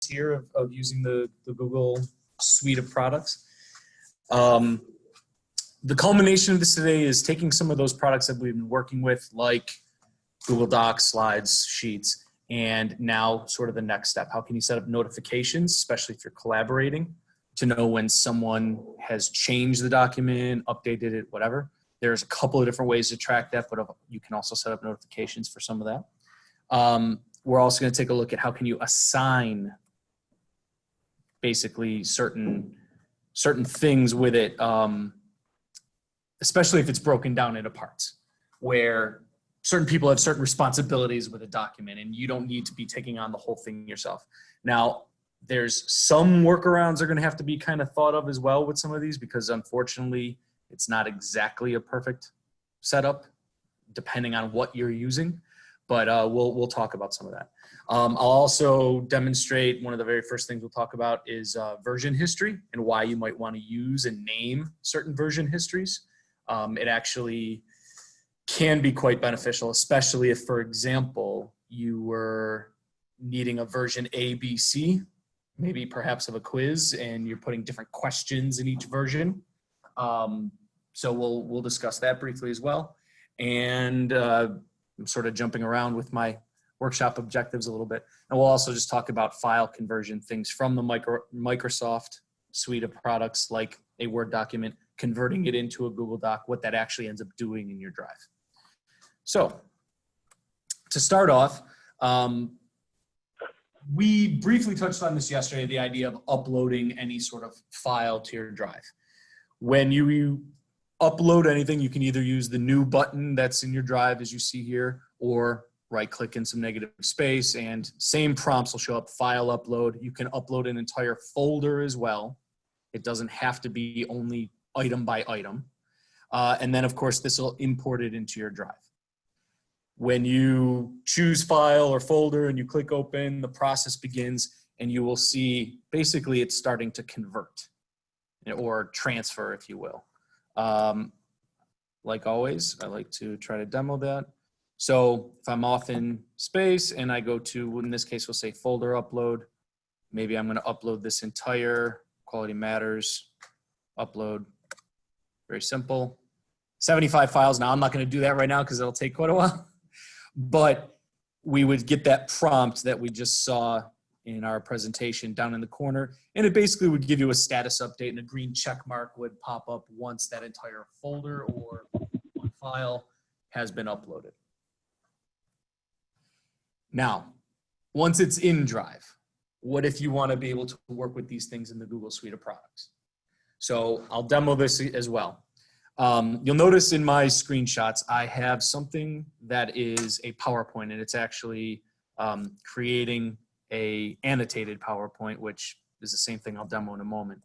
here of using the Google suite of products. The culmination of this today is taking some of those products that we've been working with, like Google Docs, Slides, Sheets, and now sort of the next step. How can you set up notifications, especially if you're collaborating, to know when someone has changed the document, updated it, whatever. There's a couple of different ways to track that, but you can also set up notifications for some of that. We're also going to take a look at how can you assign basically certain things with it, especially if it's broken down into parts, where certain people have certain responsibilities with a document and you don't need to be taking on the whole thing yourself. Now, there's some workarounds that are going to have to be kind of thought of as well with some of these, because unfortunately it's not exactly a perfect setup depending on what you're using, but we'll talk about some of that. I'll also demonstrate one of the very first things we'll talk about is version history and why you might want to use and name certain version histories. It actually can be quite beneficial, especially if, for example, you were needing a version A, B, C, maybe perhaps of a quiz, and you're putting different questions in each version. So we'll discuss that briefly as well. And I'm sort of jumping around with my workshop objectives a little bit. And we'll also just talk about file conversion, things from the Microsoft suite of products like a Word document, converting it into a Google Doc, what that actually ends up doing in your drive. So to start off, we briefly touched on this yesterday, the idea of uploading any sort of file to your drive. When you upload anything, you can either use the new button that's in your drive as you see here, or right click in some negative space and same prompts will show up, file upload. You can upload an entire folder as well. It doesn't have to be only item by item. And then of course this will import it into your drive. When you choose file or folder and you click open, the process begins and you will see basically it's starting to convert or transfer, if you will. Like always, I like to try to demo that. So if I'm off in space and I go to, in this case, we'll say folder upload, maybe I'm going to upload this entire Quality Matters upload. Very simple. 75 files. Now I'm not going to do that right now because it'll take quite a while, but we would get that prompt that we just saw in our presentation down in the corner, and it basically would give you a status update, and a green check mark would pop up once that entire folder or one file has been uploaded. Now, once it's in Drive, what if you want to be able to work with these things in the Google suite of products? So I'll demo this as well. You'll notice in my screenshots, I have something that is a PowerPoint, and it's actually creating a annotated PowerPoint, which is the same thing I'll demo in a moment.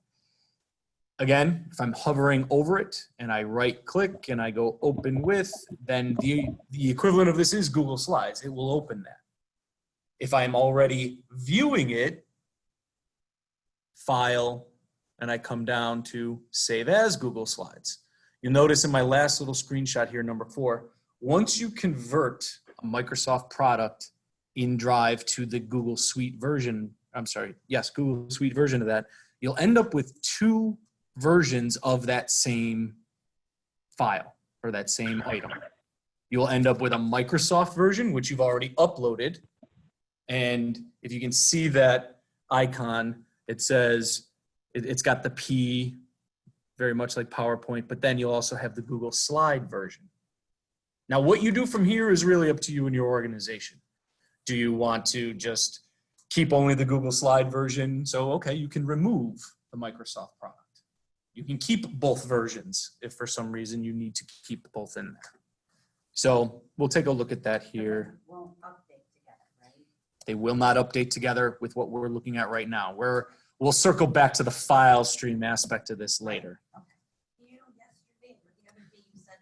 Again, if I'm hovering over it and I right click and I go open with, then the equivalent of this is Google Slides. It will open that. If I'm already viewing it, file, and I come down to save as Google Slides. You'll notice in my last little screenshot here, number 4, once you convert a Microsoft product in Drive to the Google Suite version, Google Suite version of that, you'll end up with 2 versions of that same file or that same item. You'll end up with a Microsoft version, which you've already uploaded. And if you can see that icon, it says, it's got the P, very much like PowerPoint, but then you'll also have the Google Slide version. Now, what you do from here is really up to you and your organization. Do you want to just keep only the Google Slide version? So, okay, you can remove the Microsoft product. You can keep both versions if for some reason you need to keep both in there. So we'll take a look at that here. They won't update together, right? They will not update together with what we're looking at right now. We'll circle back to the file stream aspect of this later. Okay. You know, yesterday or the other day you said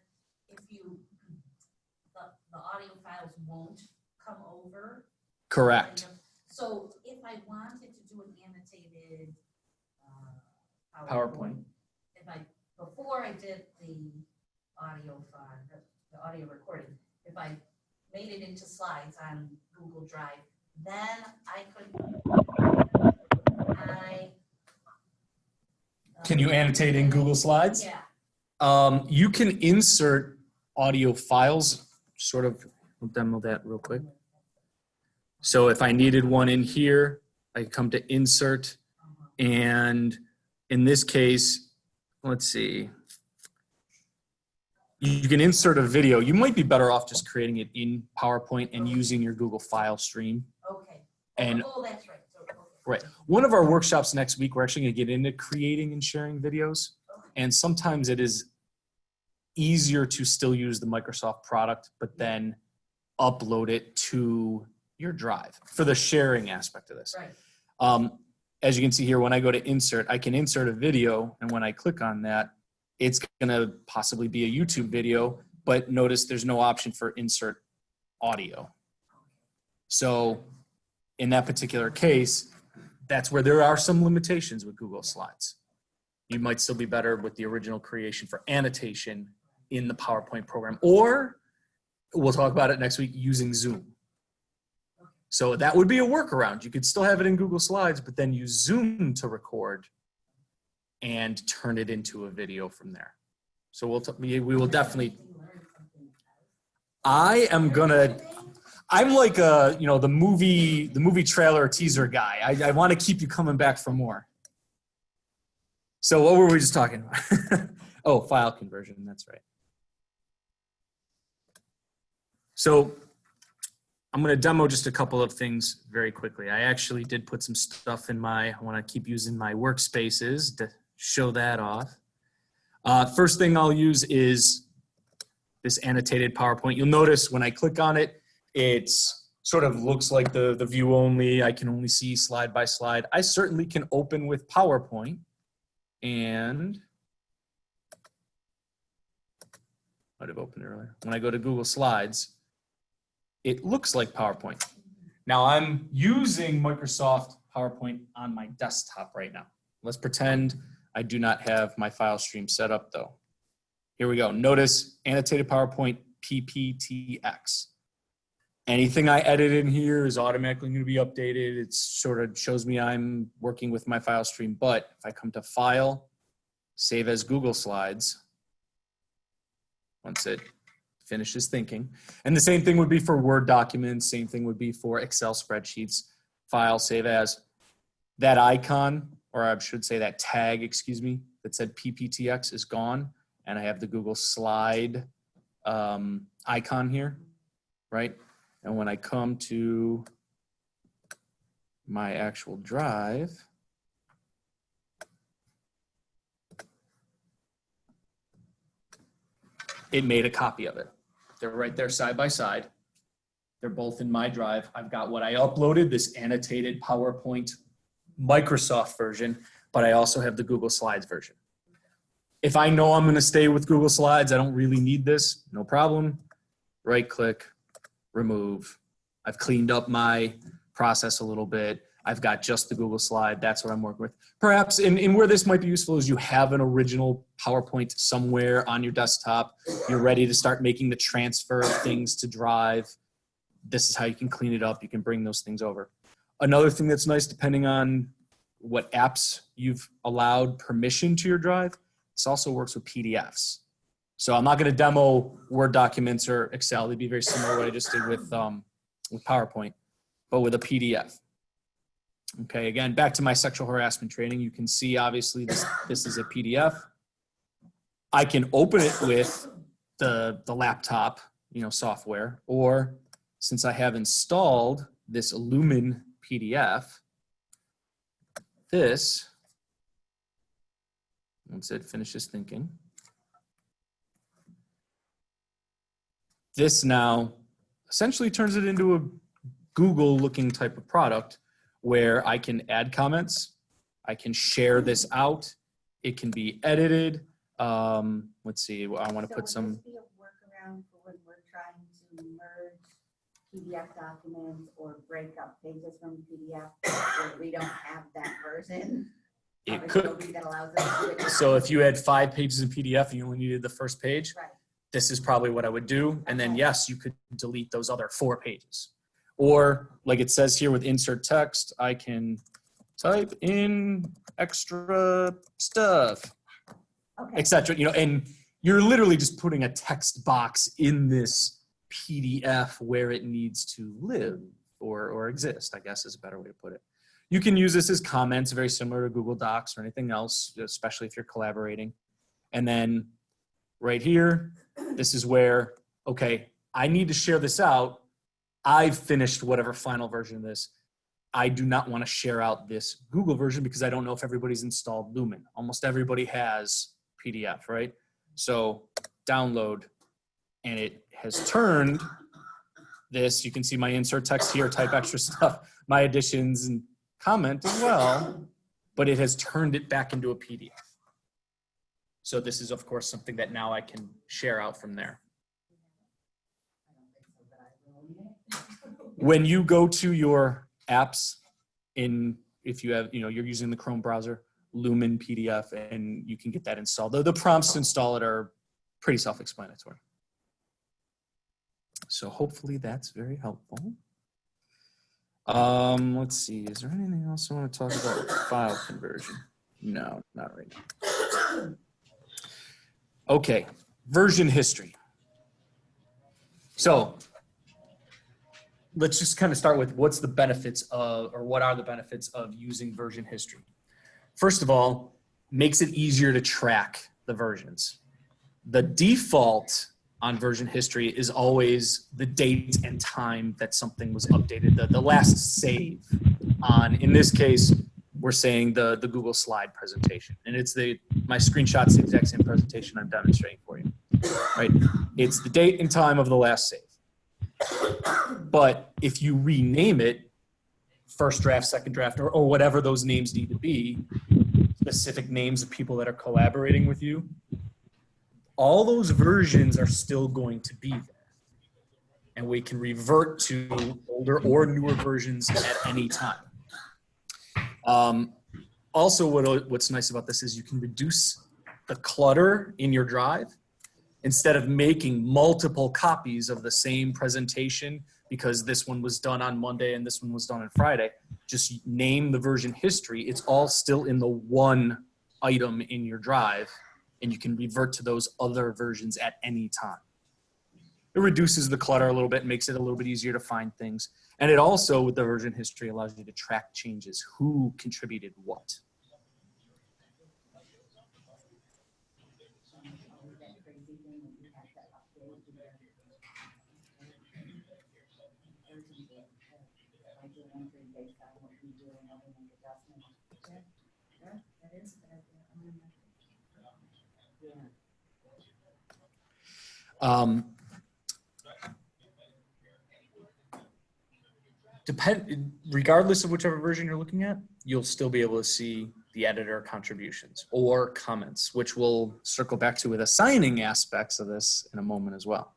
the audio files won't come over. Correct. So if I wanted to do an annotated PowerPoint. Before I did the audio file, the audio recording, if I made it into slides on Google Drive, then I could Can you annotate in Google Slides? Yeah. You can insert audio files, sort of, we'll demo that real quick. So if I needed one in here, I come to insert, and in this case, let's see. You can insert a video. You might be better off just creating it in PowerPoint and using your Google file stream. Okay. And Oh, that's right. So, okay. right. One of our workshops next week, we're actually going to get into creating and sharing videos. And sometimes it is easier to still use the Microsoft product, but then upload it to your drive for the sharing aspect of this. Right. As you can see here, when I go to insert, I can insert a video. And when I click on that, it's going to possibly be a YouTube video, but notice there's no option for insert audio. So in that particular case, that's where there are some limitations with Google Slides. You might still be better with the original creation for annotation in the PowerPoint program, or we'll talk about it next week using Zoom. So that would be a workaround. You could still have it in Google Slides, but then use Zoom to record and turn it into a video from there. So we will definitely, I'm like the movie trailer teaser guy. I want to keep you coming back for more. So what were we just talking about? Oh, file conversion, that's right. So I'm going to demo just a couple of things very quickly. I actually did put some stuff in I want to keep using my workspaces to show that off. First thing I'll use is this annotated PowerPoint. You'll notice when I click on it, it sort of looks like the view only. I can only see slide by slide. I certainly can open with PowerPoint, and might have opened earlier. When I go to Google Slides, it looks like PowerPoint. Now I'm using Microsoft PowerPoint on my desktop right now. Let's pretend I do not have my file stream set up though. Here we go. Notice annotated PowerPoint PPTX. Anything I edit in here is automatically going to be updated. It sort of shows me I'm working with my file stream. But if I come to File, Save as Google Slides, once it finishes thinking, and the same thing would be for Word documents, same thing would be for Excel spreadsheets, File, Save As. That icon, or I should say that tag, excuse me, that said PPTX is gone, and I have the Google Slide icon here, right? And when I come to my actual drive, it made a copy of it. They're right there side by side. They're both in my drive. I've got what I uploaded, this annotated PowerPoint Microsoft version, but I also have the Google Slides version. If I know I'm going to stay with Google Slides, I don't really need this, no problem. Right click, remove. I've cleaned up my process a little bit. I've got just the Google Slide. That's what I'm working with. Perhaps in where this might be useful is you have an original PowerPoint somewhere on your desktop. You're ready to start making the transfer of things to Drive. This is how you can clean it up. You can bring those things over. Another thing that's nice, depending on what apps you've allowed permission to your Drive, this also works with PDFs. So I'm not going to demo Word documents or Excel. They'd be very similar to what I just did with PowerPoint, but with a PDF. Okay, again, back to my sexual harassment training. You can see, obviously, this is a PDF. I can open it with the laptop, software, or since I have installed this Lumen PDF, this, once it finishes thinking, this now essentially turns it into a Google-looking type of product where I can add comments, I can share this out, it can be edited. Let's see, I want to put some. Would this be a workaround for when we're trying to merge PDF documents or break up pages from PDF where we don't have that version? It could. That allows us to do it. So if you had 5 pages in PDF and you only needed the first page, Right. this is probably what I would do. And then yes, you could delete those other 4 pages. Or like it says here with insert text, I can type in extra stuff, Okay, etc. You know, and you're literally just putting a text box in this PDF where it needs to live or exist, I guess is a better way to put it. You can use this as comments, very similar to Google Docs or anything else, especially if you're collaborating. And then right here, this is where, okay, I need to share this out. I've finished whatever final version of this. I do not want to share out this Google version because I don't know if everybody's installed Lumen. Almost everybody has PDF, right? So download, and it has turned this. You can see my insert text here, type extra stuff, my additions and comment as well, but it has turned it back into a PDF. So this is, of course, something that now I can share out from there. When you go to your apps if you have, you're using the Chrome browser, Lumen PDF, and you can get that installed. The prompts to install it are pretty self-explanatory. So hopefully that's very helpful. Let's see, is there anything else I want to talk about with file conversion? No, not right now. Okay, version history. So let's just kind of start with what's the benefits of, or what are the benefits of using version history? First of all, makes it easier to track the versions. The default on version history is always the date and time that something was updated, the last save on, in this case, we're saying the Google slide presentation. And it's my screenshot's the exact same presentation I'm demonstrating for you, right? It's the date and time of the last save. But if you rename it, first draft, second draft, or whatever those names need to be, specific names of people that are collaborating with you, all those versions are still going to be there. And we can revert to older or newer versions at any time. Also, what's nice about this is you can reduce the clutter in your drive. Instead of making multiple copies of the same presentation because this one was done on Monday and this one was done on Friday, just name the version history. It's all still in the one item in your drive, and you can revert to those other versions at any time. It reduces the clutter a little bit, makes it a little bit easier to find things. And it also, with the version history, allows you to track changes, who contributed what. Regardless of whichever version you're looking at, you'll still be able to see the editor contributions or comments, which we'll circle back to with assigning aspects of this in a moment as well.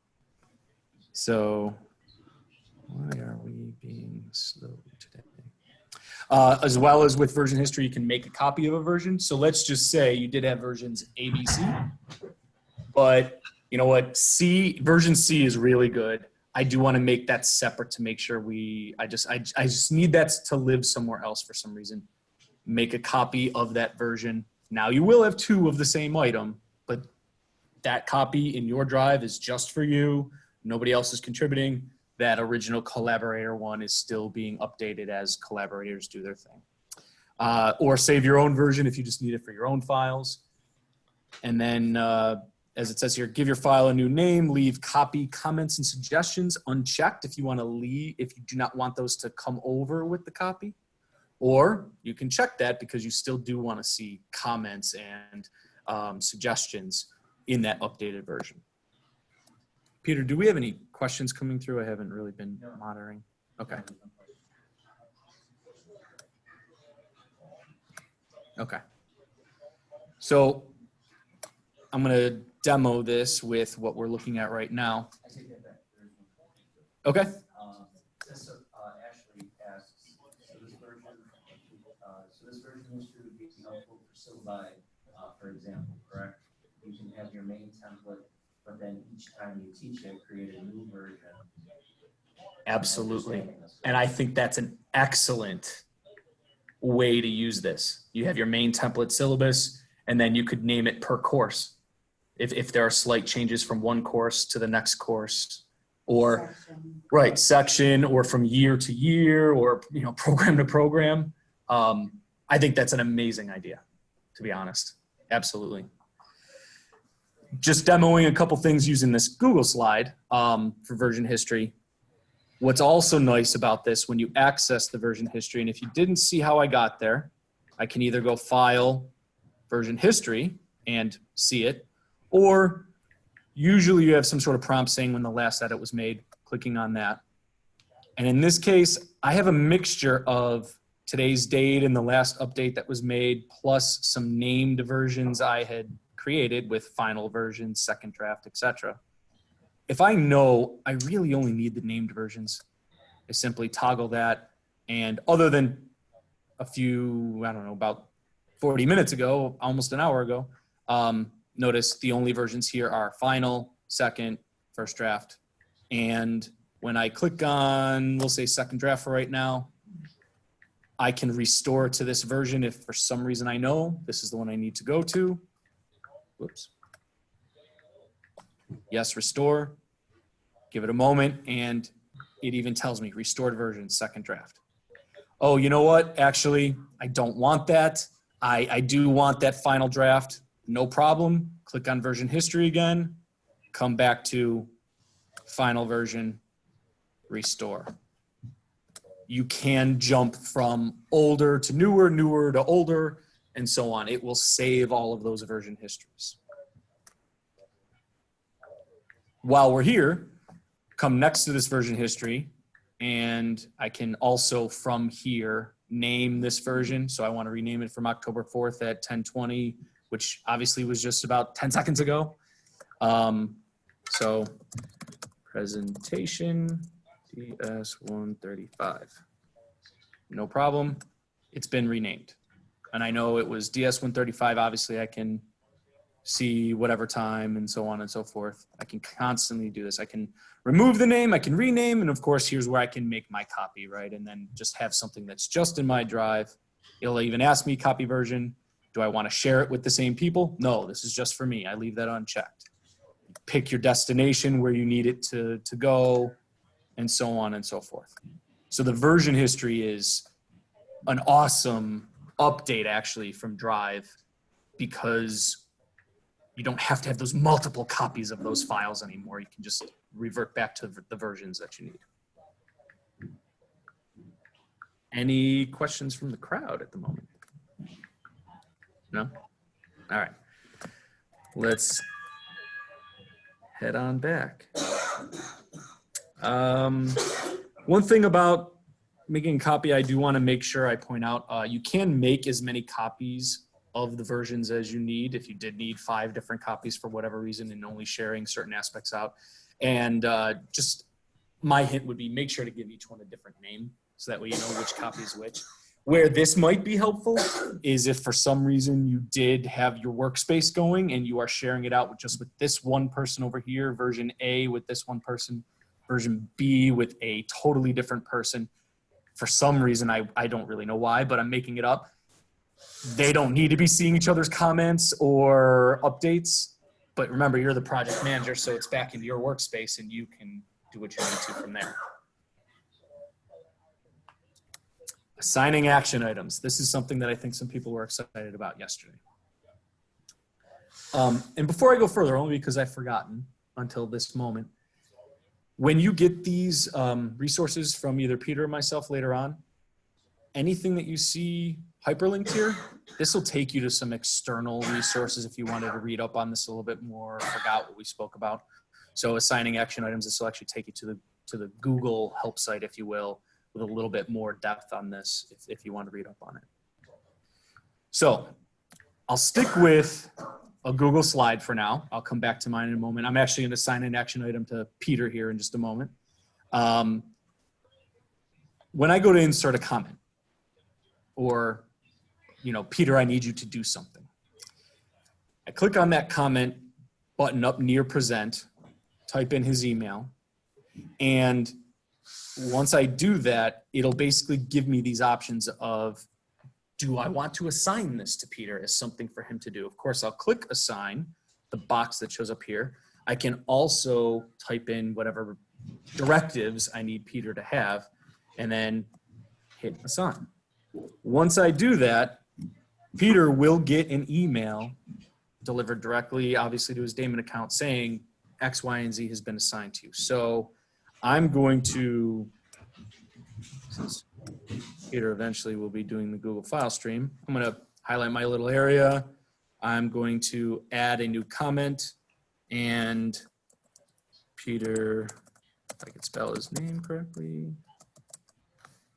So why are we being slow today? As well as with version history, you can make a copy of a version. So let's just say you did have versions A, B, C, but you know what? Version C is really good. I do want to make that separate to make sure I just need that to live somewhere else for some reason. Make a copy of that version. Now you will have two of the same item, but that copy in your drive is just for you. Nobody else is contributing. That original collaborator one is still being updated as collaborators do their thing. Or save your own version if you just need it for your own files. And then, as it says here, give your file a new name, leave copy, comments, and suggestions unchecked if you want to leave, if you do not want those to come over with the copy. Or you can check that because you still do want to see comments and suggestions in that updated version. Peter, do we have any questions coming through? I haven't really been monitoring. Okay. Okay. So I'm going to demo this with what we're looking at right now. Okay. This Ashley asks, so this version history would be helpful for syllabi, for example, correct? You can have your main template, but then each time you teach it, create a new version. Absolutely. And I think that's an excellent way to use this. You have your main template syllabus, and then you could name it per course. If there are slight changes from one course to the next course, or Section. right section, or from year to year, or program to program. I think that's an amazing idea, to be honest. Absolutely. Just demoing a couple things using this Google slide for version history. What's also nice about this, when you access the version history, and if you didn't see how I got there, I can either go File, Version History, and see it, or usually you have some sort of prompt saying when the last edit was made, clicking on that. And in this case, I have a mixture of today's date and the last update that was made, plus some named versions I had created with final version, second draft, etc. If I know I really only need the named versions, I simply toggle that. And other than a few, I don't know, about 40 minutes ago, almost an hour ago, notice the only versions here are final, second, first draft. And when I click on, we'll say second draft for right now, I can restore to this version if for some reason I know this is the one I need to go to. Whoops. Yes, restore. Give it a moment, and it even tells me restored version, second draft. Oh, you know what? Actually, I don't want that. I do want that final draft. No problem. Click on version history again. Come back to final version, restore. You can jump from older to newer, newer to older, and so on. It will save all of those version histories. While we're here, come next to this version history, and I can also from here name this version. So I want to rename it from October 4th at 10:20, which obviously was just about 10 seconds ago. So presentation DS135. No problem. It's been renamed. And I know it was DS135. Obviously, I can see whatever time and so on and so forth. I can constantly do this. I can remove the name, I can rename, and of course, here's where I can make my copy, right? And then just have something that's just in my drive. It'll even ask me copy version. Do I want to share it with the same people? No, this is just for me. I leave that unchecked. Pick your destination where you need it to go, and so on and so forth. So the version history is an awesome update actually from Drive, because you don't have to have those multiple copies of those files anymore. You can just revert back to the versions that you need. Any questions from the crowd at the moment? No? All right. Let's head on back. One thing about making a copy, I do want to make sure I point out, you can make as many copies of the versions as you need if you did need 5 different copies for whatever reason and only sharing certain aspects out. And just my hint would be make sure to give each one a different name so that way you know which copy is which. Where this might be helpful is if for some reason you did have your workspace going and you are sharing it out with just with this one person over here, version A with this one person, version B with a totally different person. For some reason, I don't really know why, but I'm making it up. They don't need to be seeing each other's comments or updates. But remember, you're the project manager, so it's back into your workspace and you can do what you need to from there. Assigning action items. This is something that I think some people were excited about yesterday. And before I go further, only because I've forgotten until this moment, when you get these resources from either Peter or myself later on, anything that you see hyperlinked here, this will take you to some external resources if you wanted to read up on this a little bit more, forgot what we spoke about. So assigning action items, this will actually take you to the Google help site, if you will, with a little bit more depth on this if you want to read up on it. So I'll stick with a Google slide for now. I'll come back to mine in a moment. I'm actually going to assign an action item to Peter here in just a moment. When I go to insert a comment, or, Peter, I need you to do something. I click on that comment button up near present, type in his email, and once I do that, it'll basically give me these options of do I want to assign this to Peter as something for him to do? Of course, I'll click assign, the box that shows up here. I can also type in whatever directives I need Peter to have and then hit assign. Once I do that, Peter will get an email delivered directly, obviously, to his Damon account saying X, Y, and Z has been assigned to you. So I'm going to, since Peter eventually will be doing the Google file stream, I'm going to highlight my little area. I'm going to add a new comment, and Peter, if I can spell his name correctly.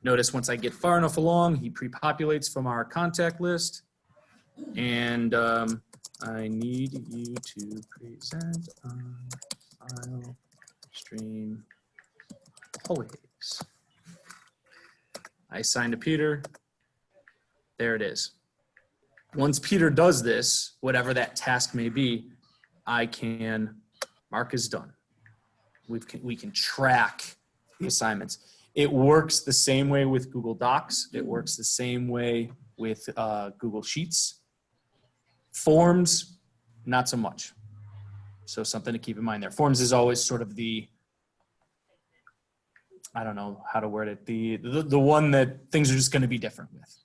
Notice once I get far enough along, he pre-populates from our contact list. And I need you to present on file stream always. I assign to Peter. There it is. Once Peter does this, whatever that task may be, I can mark as done. We can track the assignments. It works the same way with Google Docs. It works the same way with Google Sheets. Forms, not so much. So something to keep in mind there. Forms is always sort of the, I don't know how to word it, the one that things are just going to be different with.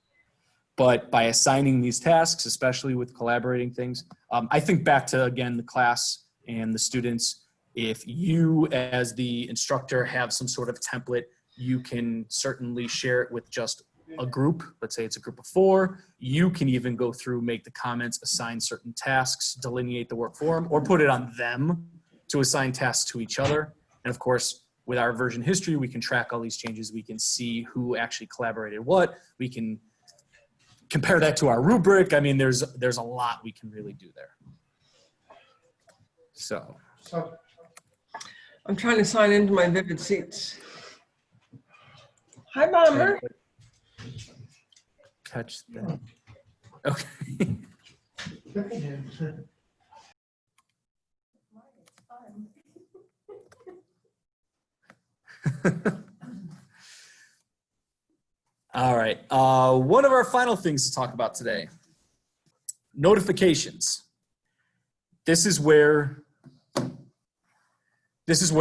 But by assigning these tasks, especially with collaborating things, I think back to, again, the class and the students. If you as the instructor have some sort of template, you can certainly share it with just a group. Let's say it's a group of 4. You can even go through, make the comments, assign certain tasks, delineate the work for them, or put it on them to assign tasks to each other. And of course, with our version history, we can track all these changes. We can see who actually collaborated what. We can compare that to our rubric. I mean, there's a lot we can really do there. So. I'm trying to sign into my Vivid Seats. Hi, Bomber. Catch that. Okay. All right. One of our final things to talk about today, notifications. This is where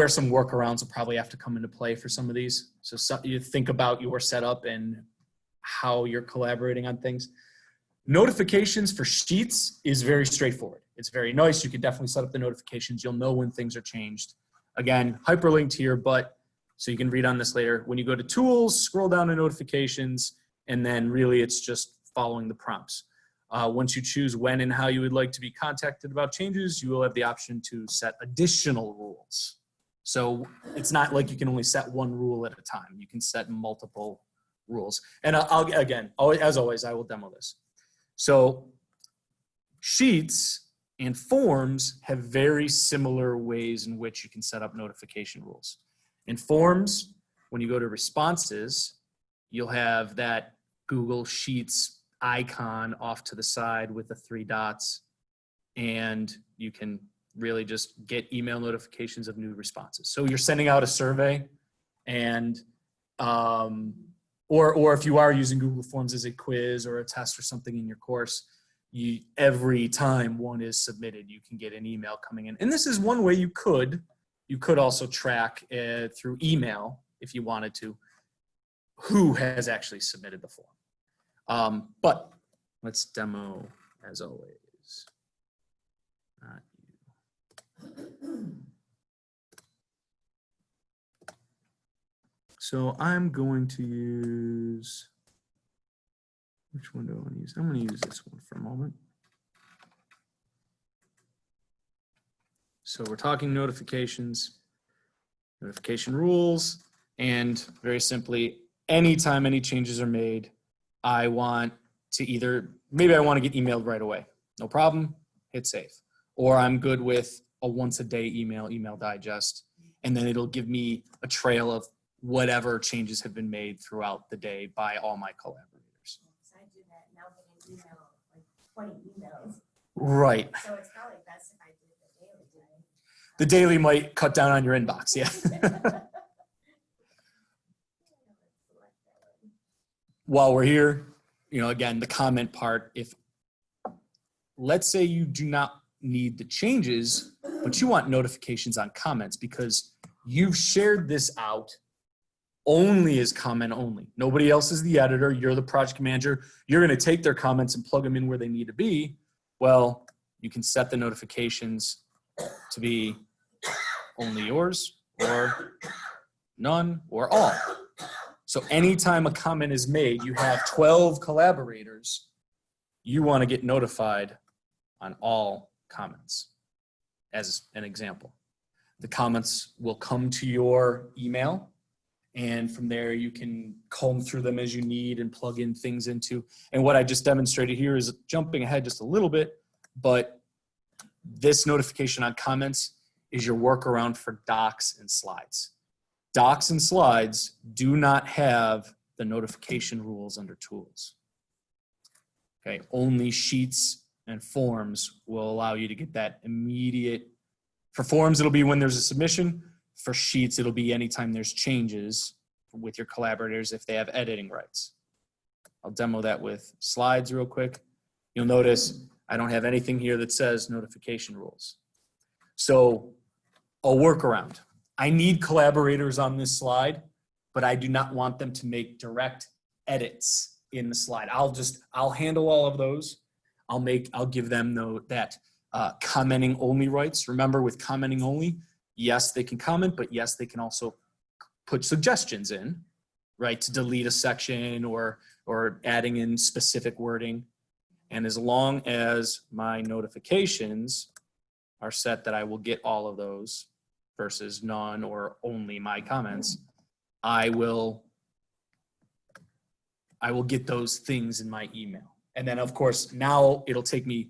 some workarounds will probably have to come into play for some of these. So you think about your setup and how you're collaborating on things. Notifications for Sheets is very straightforward. It's very nice. You can definitely set up the notifications. You'll know when things are changed. Again, hyperlinked here, but so you can read on this later. When you go to Tools, scroll down to Notifications, and then really it's just following the prompts. Once you choose when and how you would like to be contacted about changes, you will have the option to set additional rules. So it's not like you can only set one rule at a time. You can set multiple rules. And again, as always, I will demo this. So Sheets and Forms have very similar ways in which you can set up notification rules. In Forms, when you go to Responses, you'll have that Google Sheets icon off to the side with the 3 dots, and you can really just get email notifications of new responses. So you're sending out a survey, and or if you are using Google Forms as a quiz or a test or something in your course, every time one is submitted, you can get an email coming in. And this is one way you could also track through email, if you wanted to, who has actually submitted the form. But let's demo as always. Not you. So I'm going to use, which one do I want to use? I'm going to use this one for a moment. So we're talking notifications, notification rules, and very simply, anytime any changes are made, I want to maybe I want to get emailed right away. No problem, hit save. Or I'm good with a once a day email digest, and then it'll give me a trail of whatever changes have been made throughout the day by all my collaborators. I do that now, but I email like 20 emails. Right. So it's probably best if I do the daily, right? The daily might cut down on your inbox, yeah. While we're here, again, the comment part, if let's say you do not need the changes, but you want notifications on comments because you've shared this out only as comment only. Nobody else is the editor. You're the project manager. You're going to take their comments and plug them in where they need to be. Well, you can set the notifications to be only yours or none or all. So anytime a comment is made, you have 12 collaborators. You want to get notified on all comments, as an example. The comments will come to your email, and from there you can comb through them as you need and plug in things into. And what I just demonstrated here is jumping ahead just a little bit, but this notification on comments is your workaround for docs and slides. Docs and slides do not have the notification rules under tools. Okay, only sheets and forms will allow you to get that immediate. For forms, it'll be when there's a submission. For sheets, it'll be anytime there's changes with your collaborators if they have editing rights. I'll demo that with slides real quick. You'll notice I don't have anything here that says notification rules. So a workaround. I need collaborators on this slide, but I do not want them to make direct edits in the slide. I'll handle all of those. I'll give them that commenting only rights. Remember, with commenting only, yes, they can comment, but yes, they can also put suggestions in, right, to delete a section or adding in specific wording. And as long as my notifications are set that I will get all of those versus none or only my comments, I will get those things in my email. And then, of course, now it'll take me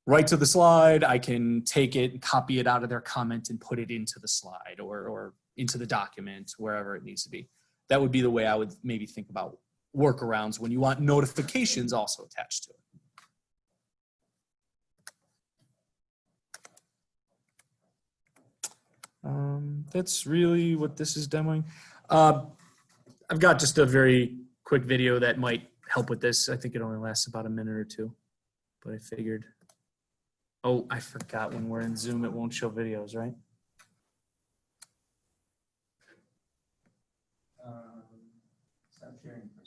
right to the slide. I can take it and copy it out of their comment and put it into the slide or into the document, wherever it needs to be. That would be the way I would maybe think about workarounds when you want notifications also attached to it. That's really what this is demoing. I've got just a very quick video that might help with this. I think it only lasts about a minute or two, but I figured. Oh, I forgot when we're in Zoom, it won't show videos, right? Stop sharing for a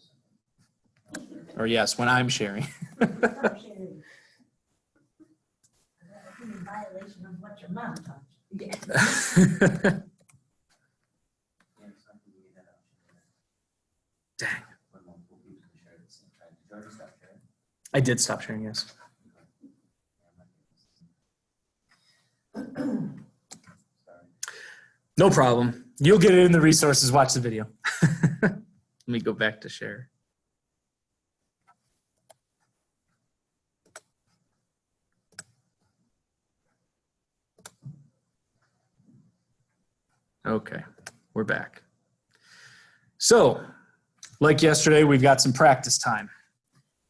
second. Or yes, when I'm sharing. Stop sharing. That's in violation of what your mom taught you. Yeah, it's not gonna be that option. Dang. When multiple people can share at the same time. Did you already stop sharing? I did stop sharing, yes. Sorry. No problem. You'll get it in the resources. Watch the video. Let me go back to share. Okay, we're back. So, like yesterday, we've got some practice time.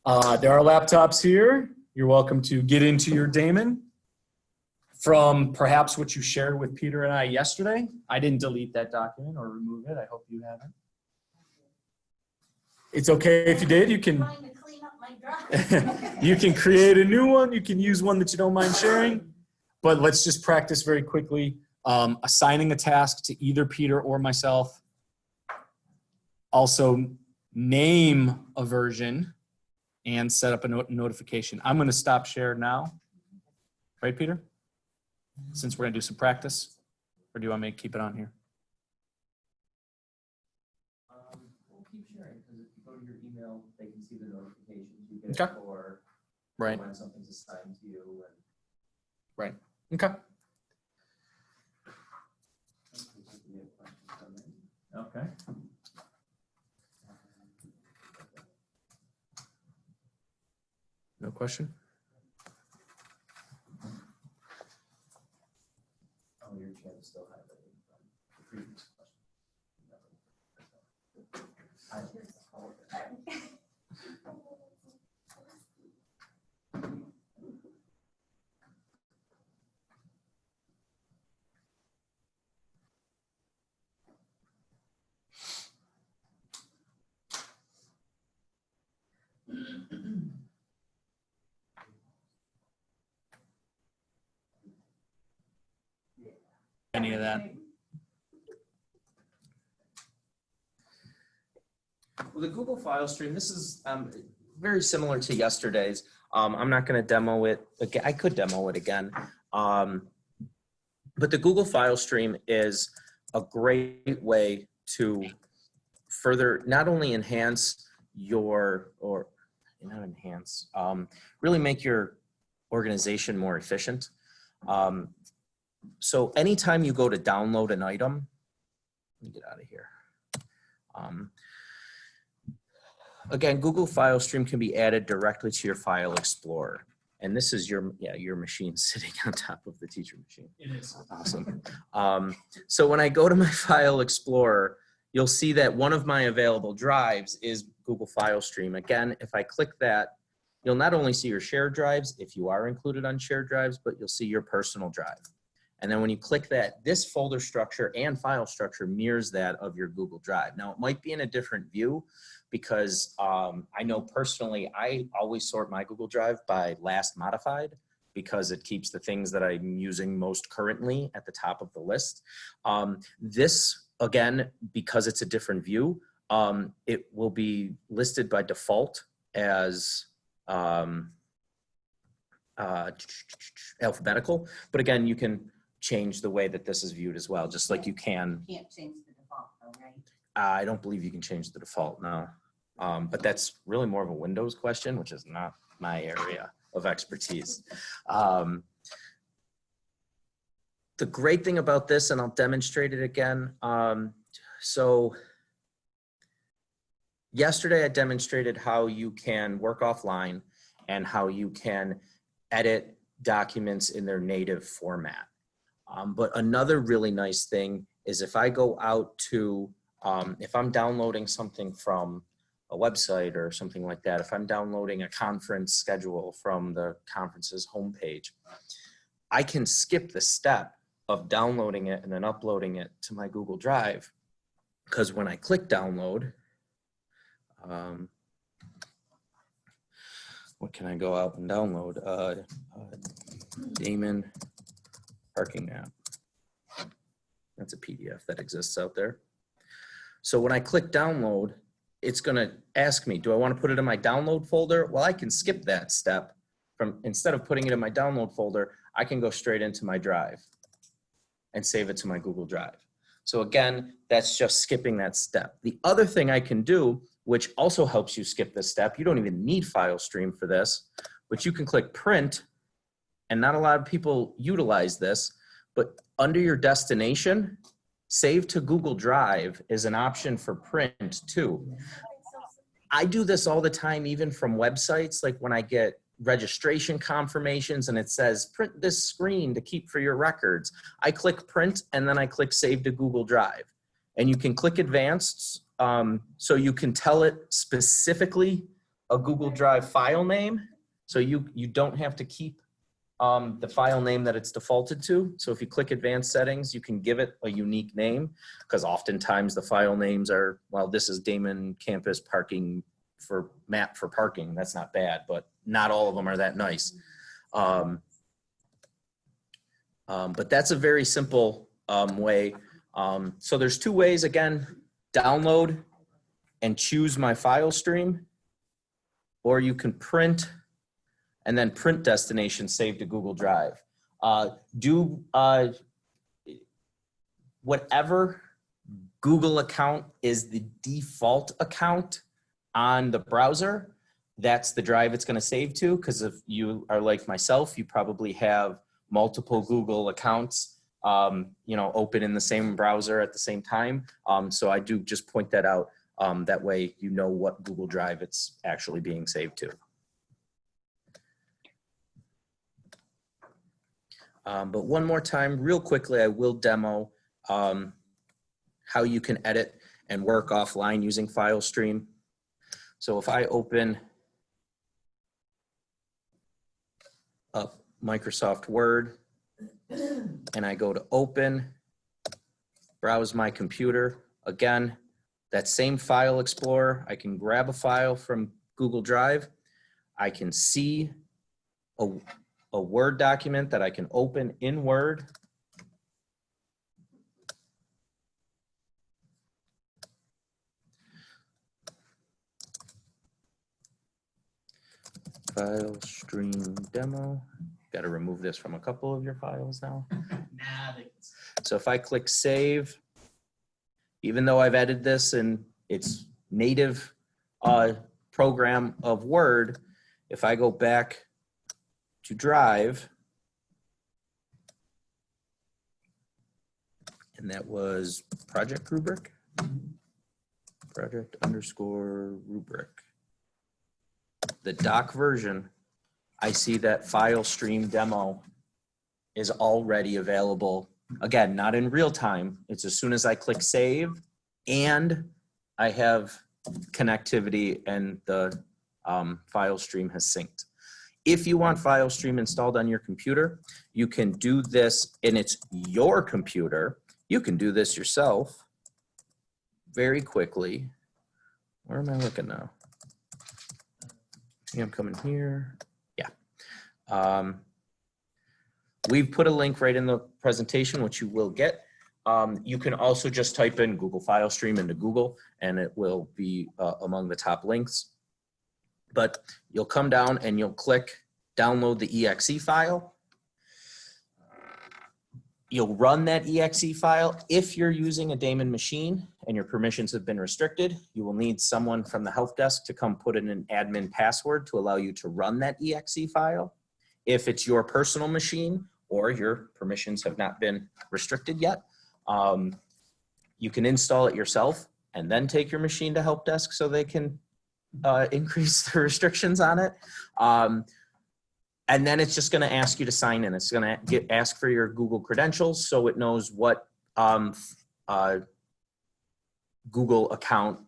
There are laptops here. You're welcome to get into your daemon from perhaps what you shared with Peter and I yesterday. I didn't delete that document or remove it. I hope you haven't. It's okay if you did. You can Trying to clean up my drive. you can create a new one. You can use one that you don't mind sharing. But let's just practice very quickly. Assigning a task to either Peter or myself. Also name a version and set up a notification. I'm going to stop share now. Right, Peter? Since we're going to do some practice. Or do you want me to keep it on here? We'll keep sharing because if you go to your email, they can see the notifications you get Okay. or Right. when something's assigned to you. And Right. Okay. Okay. No question? Oh, your chat is still highlighting from the previous question. any of that. Well, the Google file stream, this is very similar to yesterday's. I'm not going to demo it again. I could demo it again. But the Google file stream is a great way to further not only enhance your, or not enhance, really make your organization more efficient. So anytime you go to download an item, let me get out of here. Again, Google File Stream can be added directly to your File Explorer. And this is your machine sitting on top of the teacher machine. It is. Awesome. So when I go to my File Explorer, you'll see that one of my available drives is Google File Stream. Again, if I click that, you'll not only see your shared drives, if you are included on shared drives, but you'll see your personal drive. And then when you click that, this folder structure and file structure mirrors that of your Google Drive. Now, it might be in a different view because I know personally, I always sort my Google Drive by last modified because it keeps the things that I'm using most currently at the top of the list. This, again, because it's a different view, it will be listed by default as alphabetical. But again, you can change the way that this is viewed as well, just like you can. Can't change the default though, right? I don't believe you can change the default, no. But that's really more of a Windows question, which is not my area of expertise. The great thing about this, and I'll demonstrate it again. So yesterday I demonstrated how you can work offline and how you can edit documents in their native format. But another really nice thing is if I go out to, if I'm downloading something from a website or something like that, if I'm downloading a conference schedule from the conference's homepage, I can skip the step of downloading it and then uploading it to my Google Drive. Because when I click download, what can I go out and download? Damon parking app. That's a PDF that exists out there. So when I click download, it's going to ask me, do I want to put it in my download folder? Well, I can skip that step. Instead of putting it in my download folder, I can go straight into my drive and save it to my Google Drive. So again, that's just skipping that step. The other thing I can do, which also helps you skip this step, you don't even need File Stream for this, but you can click print, and not a lot of people utilize this, but under your destination, save to Google Drive is an option for print too. I do this all the time, even from websites, like when I get registration confirmations and it says print this screen to keep for your records. I click print and then I click save to Google Drive. And you can click advanced so you can tell it specifically a Google Drive file name. So you don't have to keep the file name that it's defaulted to. So if you click advanced settings, you can give it a unique name because oftentimes the file names are, well, this is Damon Campus parking for map for parking. That's not bad, but not all of them are that nice. But that's a very simple way. So there's two ways, again, download and choose my file stream, or you can print and then print destination save to Google Drive. Whatever Google account is the default account on the browser, that's the drive it's gonna save to, because if you are like myself, you probably have multiple Google accounts open in the same browser at the same time. So I do just point that out. That way you know what Google Drive it's actually being saved to. But one more time, real quickly, I will demo how you can edit and work offline using File Stream. So if I open up Microsoft Word and I go to open, browse my computer, again, that same file explorer, I can grab a file from Google Drive. I can see a Word document that I can open in Word. file stream demo. Got to remove this from a couple of your files now. So if I click save, even though I've edited this in its native program of Word, if I go back to Drive, and that was project rubric, project_rubric. The doc version, I see that file stream demo is already available. Again, not in real time. It's as soon as I click save and I have connectivity and the file stream has synced. If you want file stream installed on your computer, you can do this, and it's your computer. You can do this yourself very quickly. Where am I looking now? I'm coming here. Yeah. We've put a link right in the presentation, which you will get. You can also just type in Google File Stream into Google, and it will be among the top links. But you'll come down and you'll click download the exe file. You'll run that exe file. If you're using a Daemon machine and your permissions have been restricted, you will need someone from the help desk to come put in an admin password to allow you to run that exe file. If it's your personal machine or your permissions have not been restricted yet, you can install it yourself and then take your machine to help desk so they can increase the restrictions on it. And then it's just going to ask you to sign in. It's going to ask for your Google credentials so it knows what Google account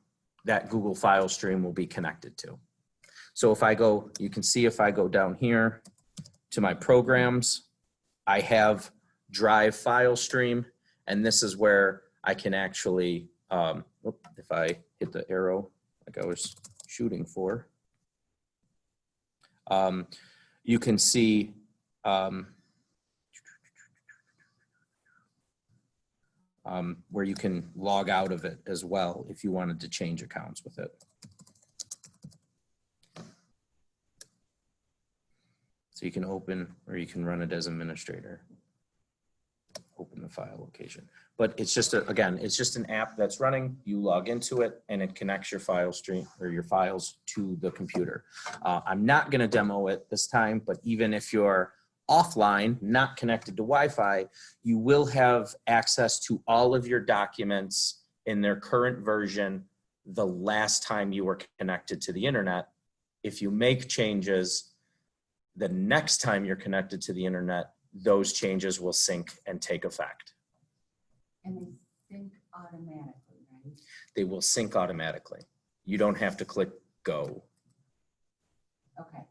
that Google file stream will be connected to. So if I go, you can see if I go down here to my programs, I have Drive file stream, and this is where I can actually, if I hit the arrow like I was shooting for, you can see where you can log out of it as well if you wanted to change accounts with it. So you can open, or you can run it as administrator. Open the file location. But it's just, again, it's just an app that's running. You log into it and it connects your file stream or your files to the computer. I'm not going to demo it this time, but even if you're offline, not connected to Wi-Fi, you will have access to all of your documents in their current version the last time you were connected to the internet. If you make changes, the next time you're connected to the internet, those changes will sync and take effect. And they sync automatically, right? They will sync automatically. You don't have to click go. Okay.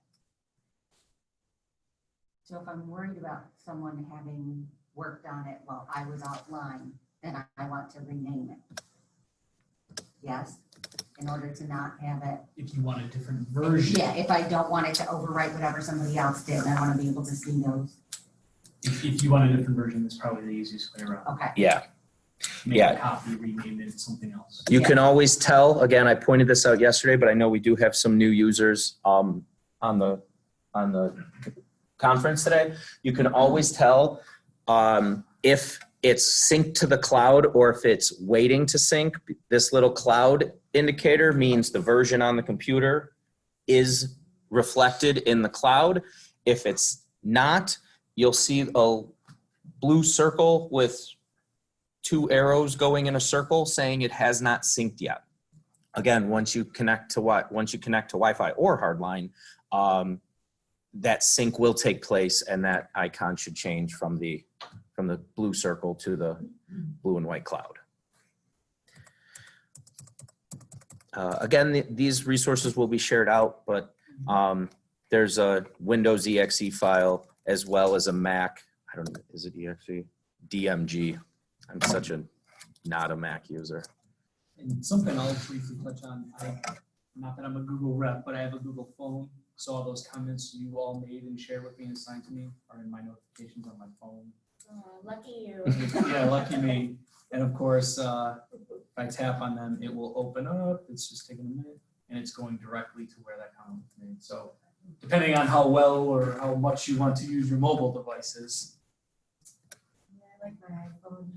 So if I'm worried about someone having worked on it while I was offline, then I want to rename it. Yes, in order to not have it. If you want a different version. Yeah, if I don't want it to overwrite whatever somebody else did, I want to be able to see those. If you want a different version, that's probably the easiest way around. Okay. Yeah. Make Yeah. a copy, rename it something else. You Yeah. can always tell, again, I pointed this out yesterday, but I know we do have some new users on the conference today. You can always tell if it's synced to the cloud or if it's waiting to sync. This little cloud indicator means the version on the computer is reflected in the cloud. If it's not, you'll see a blue circle with 2 arrows going in a circle saying it has not synced yet. Again, once you connect to Wi-Fi or hardline, that sync will take place and that icon should change from the blue circle to the blue and white cloud. Again, these resources will be shared out, but there's a Windows exe file as well as a Mac. I don't know, is it exe? DMG. I'm such a not a Mac user. And something I'll briefly touch on, not that I'm a Google rep, but I have a Google phone. So all those comments you all made and shared with me and assigned to me are in my notifications on my phone. Lucky you. Yeah, lucky me. And of course, if I tap on them, it will open up. It's just taking a minute and it's going directly to where that comment was made. So depending on how well or how much you want to use your mobile devices. Yeah, I like my iPhone.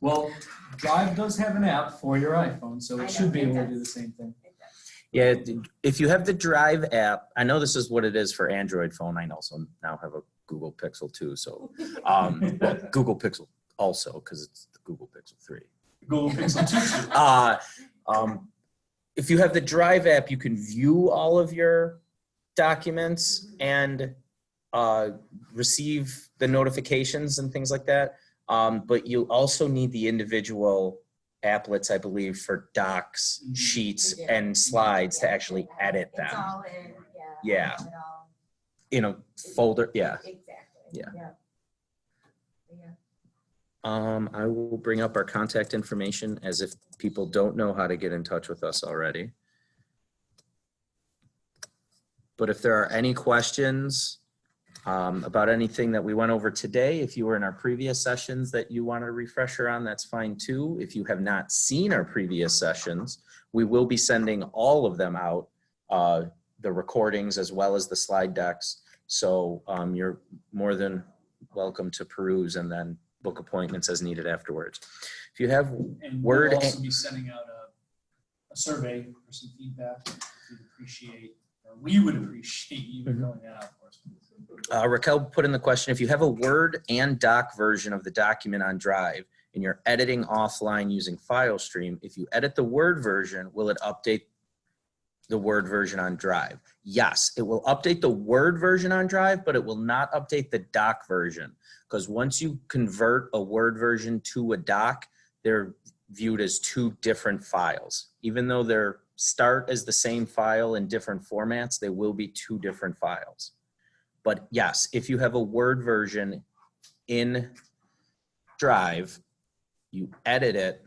Well, Drive does have an app for your iPhone, so I it should be know, it able to do the does. same thing. Yeah, if you have the Drive app, I know this is what it is for Android phone. I also now have a Google Pixel too, so well, Google Pixel also because it's the Google Pixel 3. Google Pixel 2. If you have the Drive app, you can view all of your documents and receive the notifications and things like that. But you also need the individual applets, I believe, for docs, sheets, We do. and slides to actually edit It's them all in, Yeah. It all- in a folder. Yeah. Exactly. Yeah. Yeah. I will bring up our contact information as if people don't know how to get in touch with us already. But if there are any questions about anything that we went over today, if you were in our previous sessions that you want a refresher on, that's fine too. If you have not seen our previous sessions, we will be sending all of them out, the recordings as well as the slide decks. So you're more than welcome to peruse and then book appointments as needed afterwards. If you have And Word we'll and- also be sending out a survey for some feedback. We'd appreciate, or we would appreciate you filling that out for us. Raquel put in the question, if you have a Word and doc version of the document on Drive and you're editing offline using FileStream, if you edit the Word version, will it update the Word version on Drive? Yes, it will update the Word version on Drive, but it will not update the doc version. Because once you convert a Word version to a doc, they're viewed as two different files. Even though they're start as the same file in different formats, they will be two different files. But yes, if you have a Word version in Drive, you edit it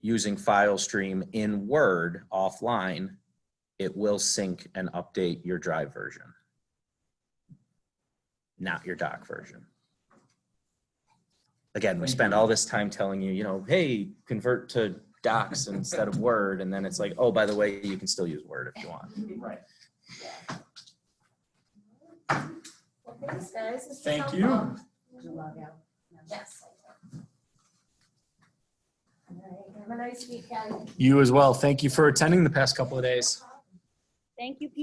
using FileStream in Word offline, it will sync and update your Drive version, not your doc version. Again, we spend all this time telling you, you know, hey, convert to docs instead of Word, and then it's like, oh, by the way, you can still use Word if you want. Right. Well, thanks, guys. This was Thank you. helpful. Did you log out? Yes. All right, have a nice weekend. You as well. Thank you for attending the past couple of days. Thank you, Pete.